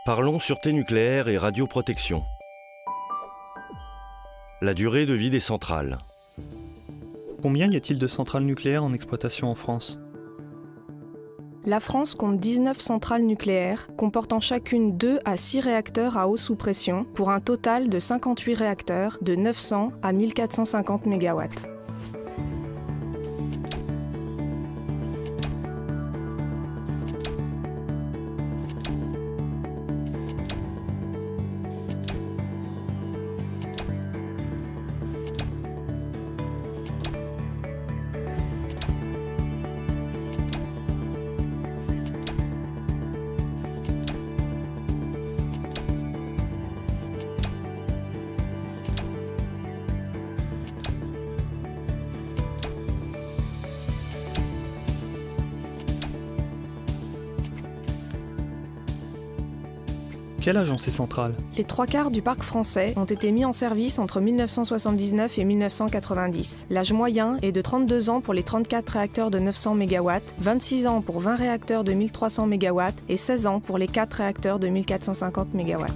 Parlons sûreté nucléaire et radioprotection. La durée de vie des centrales. Combien y a-t-il de centrales nucléaires en exploitation en France ? La France compte 19 centrales nucléaires, comportant chacune 2 à 6 réacteurs à eau sous pression, pour un total de 58 réacteurs de 900 à 1450 MW. Quel âge ont ces centrales ? Les 3/4 du parc français ont été mis en service entre 1979 et 1990. L'âge moyen est de 32 ans pour les 34 réacteurs de 900 MW, 26 ans pour 20 réacteurs de 1300 MW et 16 ans pour les 4 réacteurs de 1450 MW.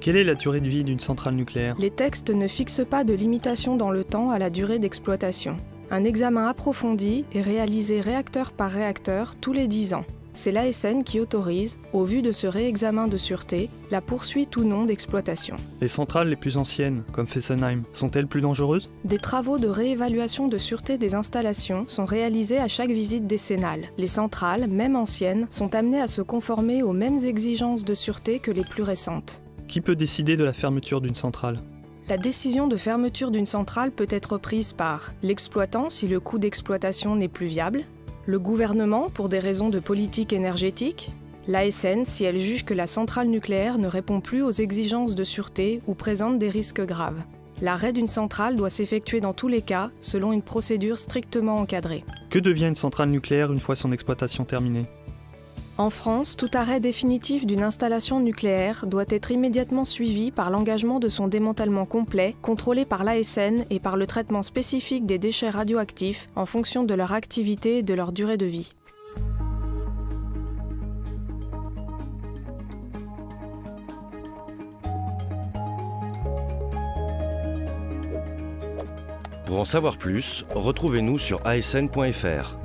Quelle est la durée de vie d'une centrale nucléaire ? Les textes ne fixent pas de limitation dans le temps à la durée d'exploitation. Un examen approfondi est réalisé réacteur par réacteur tous les 10 ans. C'est l'ASN qui autorise, au vu de ce réexamen de sûreté, la poursuite ou non d'exploitation. Les centrales les plus anciennes, comme Fessenheim, sont-elles plus dangereuses ? Des travaux de réévaluation de sûreté des installations sont réalisés à chaque visite décennale. Les centrales, même anciennes, sont amenées à se conformer aux mêmes exigences de sûreté que les plus récentes. Qui peut décider de la fermeture d'une centrale ? La décision de fermeture d'une centrale peut être prise par l'exploitant si le coût d'exploitation n'est plus viable, le gouvernement pour des raisons de politique énergétique, l'ASN si elle juge que la centrale nucléaire ne répond plus aux exigences de sûreté ou présente des risques graves. L'arrêt d'une centrale doit s'effectuer dans tous les cas selon une procédure strictement encadrée. Que devient une centrale nucléaire une fois son exploitation terminée ? En France, tout arrêt définitif d'une installation nucléaire doit être immédiatement suivi par l'engagement de son démantèlement complet, contrôlé par l'ASN et par le traitement spécifique des déchets radioactifs en fonction de leur activité et de leur durée de vie. Pour en savoir plus, retrouvez-nous sur asn.fr.